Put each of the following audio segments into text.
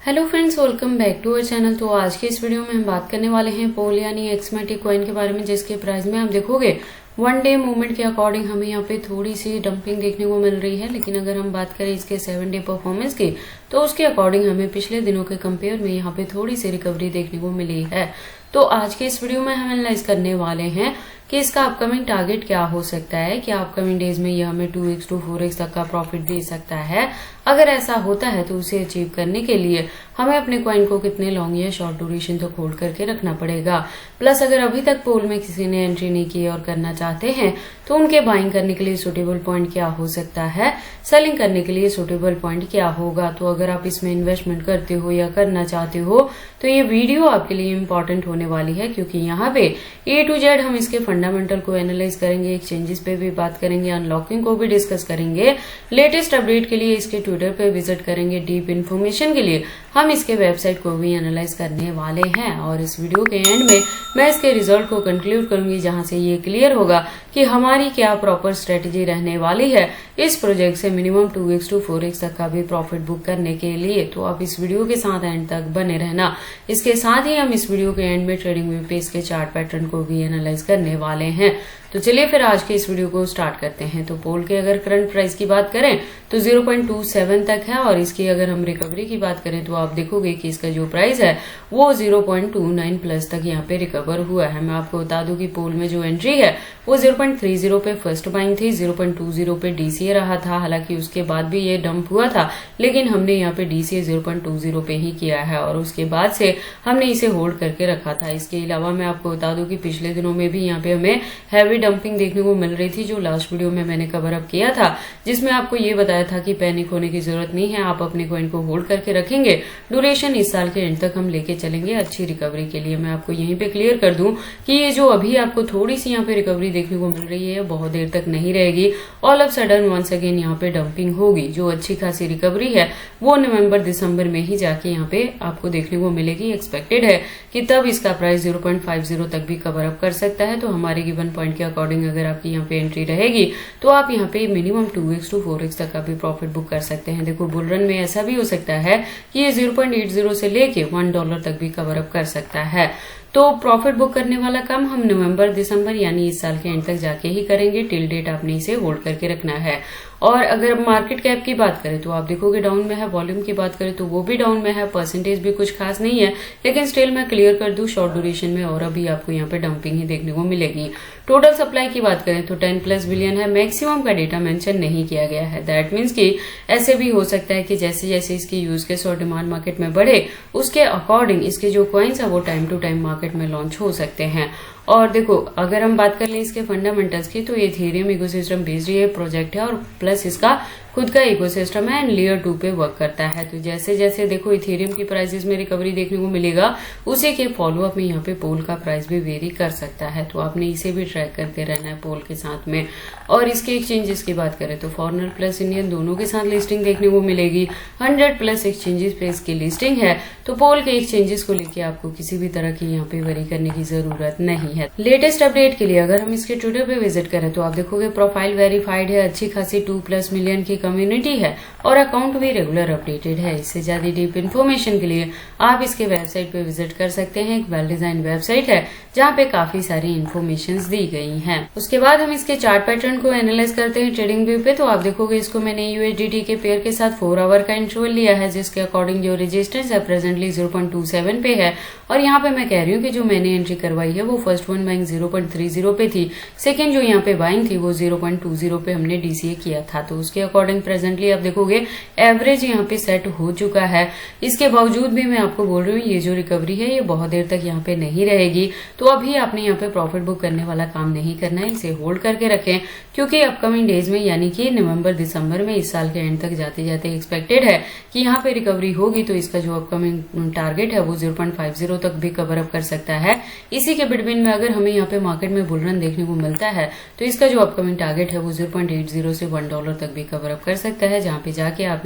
Hello friends, welcome back to our channel. तो आज के इस वीडियो में हम बात करने वाले हैं पोल यानी एक्समेटिक कॉइन के बारे में, जिसके प्राइस में आप देखोगे वन डे मूवमेंट के अकॉर्डिंग हमें यहाँ पे थोड़ी सी डंपिंग देखने को मिल रही है। लेकिन अगर हम बात करें इसके 7 डे परफॉर्मेंस की, तो उसके अकॉर्डिंग हमें पिछले दिनों के कंपेयर में यहाँ पे थोड़ी सी रिकवरी देखने को मिली है। तो आज के इस वीडियो में हम एनालाइज करने वाले हैं कि इसका अपकमिंग टारगेट क्या हो सकता है, क्या अपकमिंग डेज में ये हमें 2x to 4x तक का प्रॉफिट दे सकता है। अगर ऐसा होता है तो उसे अचीव करने के लिए हमें अपने कॉइन को कितने लॉन्ग या शॉर्ट ड्यूरेशन तक होल्ड करके रखना पड़ेगा। प्लस अगर अभी तक पोल में किसी ने एंट्री नहीं की और करना चाहते हैं तो उनके बाइंग करने के लिए सुटेबल पॉइंट क्या हो सकता है, सेलिंग करने के लिए सुटेबल पॉइंट क्या होगा। तो अगर आप इसमें इन्वेस्टमेंट करते हो या करना चाहते हो तो ये वीडियो आपके लिए इम्पोर्टेंट होने वाली है, क्योंकि यहाँ पे A to Z हम इसके फंडामेंटल को एनालाइज करेंगे, एक्सचेंजेस पे भी बात करेंगे, अनलॉकिंग को भी डिस्कस करेंगे, लेटेस्ट अपडेट के लिए इसके ट्विटर पे विजिट करेंगे, डीप इन्फॉर्मेशन के लिए हम इसके वेबसाइट को भी एनालाइज करने वाले हैं। और इस वीडियो के एंड में मैं इसके रिजल्ट को कंक्लूड करूंगी, जहां से ये क्लियर होगा कि हमारी क्या प्रॉपर स्ट्रेटेजी रहने वाली है इस प्रोजेक्ट से मिनिमम 2x to 4x तक का भी प्रॉफिट बुक करने के लिए। तो आप इस वीडियो के साथ एंड तक बने रहना। इसके साथ ही हम इस वीडियो के एंड में ट्रेडिंग व्यू पे इसके चार्ट पैटर्न को भी एनालाइज करने वाले हैं। तो चलिए फिर आज के इस वीडियो को स्टार्ट करते हैं। तो पोल के अगर करंट प्राइस की बात करें तो 0.27 तक है, और इसकी अगर हम रिकवरी की बात करें तो आप देखोगे कि इसका जो प्राइस है वो 0.29 प्लस तक यहाँ पे रिकवर हुआ है। मैं आपको बता दूं कि पोल में जो एंट्री है वो 0.30 पे फर्स्ट बाइंग थी, 0.20 पे डीसीए रहा था। हालांकि उसके बाद भी ये डंप हुआ था, लेकिन हमने यहाँ पे डीसीए 0.20 पे ही किया है और उसके बाद से हमने इसे होल्ड करके रखा था। इसके अलावा मैं आपको बता दूं कि पिछले दिनों में भी यहाँ पे हमें हैवी डंपिंग देखने को मिल रही थी, जो लास्ट वीडियो में मैंने कवर अप किया था, जिसमें आपको ये बताया था कि पैनिक होने की जरूरत नहीं है, आप अपने कॉइन को होल्ड करके रखेंगे, ड्यूरेशन इस साल के एंड तक हम लेके चलेंगे अच्छी रिकवरी के लिए। मैं आपको यहीं पे क्लियर कर दूं कि ये जो अभी आपको थोड़ी सी यहाँ पे रिकवरी देखने को मिल रही है बहुत देर तक नहीं रहेगी। All of sudden once again यहाँ पे डंपिंग होगी। जो अच्छी खासी रिकवरी है वो नवंबर दिसंबर में ही जाके यहाँ पे आपको देखने को मिलेगी। एक्सपेक्टेड है कि तब इसका प्राइस 0.50 तक भी कवर अप कर सकता है। तो हमारे गिवन पॉइंट के अकॉर्डिंग अगर आपकी यहाँ पे एंट्री रहेगी तो आप यहाँ पे मिनिमम 2x to 4x तक का भी प्रॉफिट बुक कर सकते हैं। देखो बुल रन में ऐसा भी हो सकता है कि ये 0.80 से लेके $1 तक भी कवर अप कर सकता है। तो प्रॉफिट बुक करने वाला काम हम नवंबर दिसंबर यानी इस साल के एंड तक जाके ही करेंगे। टिल डेट आपने इसे होल्ड करके रखना है। और अगर मार्केट कैप की बात करें तो आप देखोगे डाउन में है, वॉल्यूम की बात करें तो वो भी डाउन में है, परसेंटेज भी कुछ खास नहीं है, लेकिन स्टिल मैं क्लियर कर दूं शॉर्ट ड्यूरेशन में और अभी आपको यहाँ पे डंपिंग ही देखने को मिलेगी। टोटल सप्लाई की बात करें तो 10+ बिलियन है, मैक्सिमम का डेटा मेंशन नहीं किया गया है। दैट मीन्स कि ऐसे भी हो सकता है कि जैसे जैसे इसकी यूज केस और डिमांड मार्केट में बढ़े उसके अकॉर्डिंग इसके जो कॉइन्स है वो टाइम टू टाइम मार्केट में लॉन्च हो सकते हैं। और देखो अगर हम बात कर लें इसके फंडामेंटल्स की, तो ये इथेरियम इकोसिस्टम बेस्ड ये प्रोजेक्ट है और प्लस इसका खुद का इकोसिस्टम है एंड लेयर 2 पे वर्क करता है। तो जैसे जैसे देखो इथेरियम की प्राइसेस में रिकवरी देखने को मिलेगा, उसी के फॉलोअप में यहाँ पे पोल का प्राइस भी वेरी कर सकता है। तो आपने इसे भी ट्रैक करते रहना है पोल के साथ में। और इसके एक्सचेंजेस की बात करें तो फॉरेनर प्लस इंडियन दोनों के साथ लिस्टिंग देखने को मिलेगी। 100+ एक्सचेंजेस पे इसकी लिस्टिंग है। तो पोल के एक्सचेंजेस को लेकर आपको किसी भी तरह की यहाँ पे वरी करने की जरूरत नहीं है। लेटेस्ट अपडेट के लिए अगर हम इसके ट्विटर पे विजिट करें तो आप देखोगे प्रोफाइल वेरीफाइड है, अच्छी खासी 2+ मिलियन की कम्युनिटी है और अकाउंट भी रेगुलर अपडेटेड है। इससे ज्यादा डीप इन्फॉर्मेशन के लिए आप इसके वेबसाइट पे विजिट कर सकते हैं। एक वेल डिजाइन वेबसाइट है जहाँ पे काफी सारी इन्फॉर्मेशन दी गई हैं। उसके बाद हम इसके चार्ट पैटर्न को एनालाइज करते हैं ट्रेडिंग व्यू पे। तो आप देखोगे इसको मैंने USDT के पेयर के साथ 4 आवर का इंटरवल लिया है, जिसके अकॉर्डिंग जो रेजिस्टेंस है प्रेजेंटली 0.27 पे है। और यहाँ पे मैं कह रही हूँ कि जो मैंने एंट्री करवाई है वो फर्स्ट वन बाइंग 0.30 पे थी, सेकेंड जो यहाँ पे बाइंग थी वो 0.20 पे हमने डीसीए किया था। तो उसके अकॉर्डिंग प्रेजेंटली आप देखोगे एवरेज यहाँ पे सेट हो चुका है। इसके बावजूद भी मैं आपको बोल रही हूँ ये जो रिकवरी है ये बहुत देर तक यहाँ पे नहीं रहेगी। तो अभी आपने यहाँ पे प्रॉफिट बुक करने वाला काम नहीं करना है, इसे होल्ड करके रखें, क्योंकि अपकमिंग डेज में यानी कि नवंबर दिसंबर में इस साल के एंड तक जाते जाते एक्सपेक्टेड है कि यहाँ पे रिकवरी होगी। तो इसका जो अपकमिंग टारगेट है वो 0.50 तक भी कवर अप कर सकता है। इसी के बिटवीन में अगर हमें यहाँ पे मार्केट में बुल रन देखने को मिलता है तो इसका जो अपकमिंग टारगेट है वो 0.80 से $1 तक भी कवर अप कर सकता है, जहाँ पे जाके आप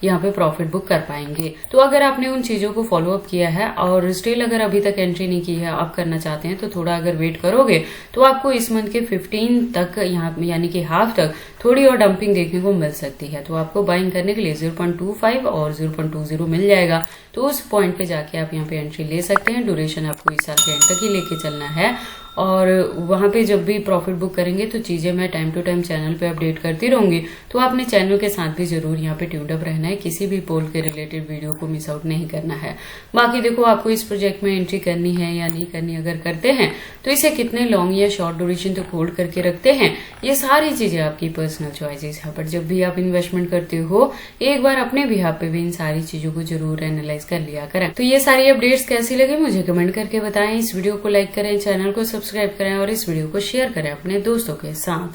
यहाँ पे प्रॉफिट बुक कर पाएंगे। तो अगर आपने उन चीजों को फॉलो अप किया है और स्टिल अगर अभी तक एंट्री नहीं की है, आप करना चाहते हैं, तो थोड़ा अगर वेट करोगे तो आपको इस मंथ के 15 तक यहाँ यानी कि हाफ तक थोड़ी और डंपिंग देखने को मिल सकती है। तो आपको बाइंग करने के लिए 0.25 और 0.20 मिल जाएगा। तो उस पॉइंट पे जाके आप यहाँ पे एंट्री ले सकते हैं। ड्यूरेशन आपको इस साल के एंड तक ही लेके चलना है और वहां पे जब भी प्रॉफिट बुक करेंगे तो चीजें मैं टाइम टू टाइम चैनल पे अपडेट करती रहूंगी, तो आपने चैनल के साथ भी जरूर यहाँ पे ट्यून्ड अप रहना है, किसी भी पोल के रिलेटेड वीडियो को मिस आउट नहीं करना है। बाकी देखो आपको इस प्रोजेक्ट में एंट्री करनी है या नहीं करनी, अगर करते हैं तो इसे कितने लॉन्ग या शॉर्ट ड्यूरेशन तक होल्ड करके रखते हैं, ये सारी चीजें आपकी पर्सनल चॉइसेस है। बट जब भी आप इन्वेस्टमेंट करते हो एक बार अपने बिहाफ पे भी इन सारी चीजों को जरूर एनालाइज कर लिया करें। तो ये सारी अपडेट्स कैसी लगी मुझे कमेंट करके बताएं। इस वीडियो को लाइक करें, चैनल को सब्सक्राइब करें और इस वीडियो को शेयर करें अपने दोस्तों के साथ।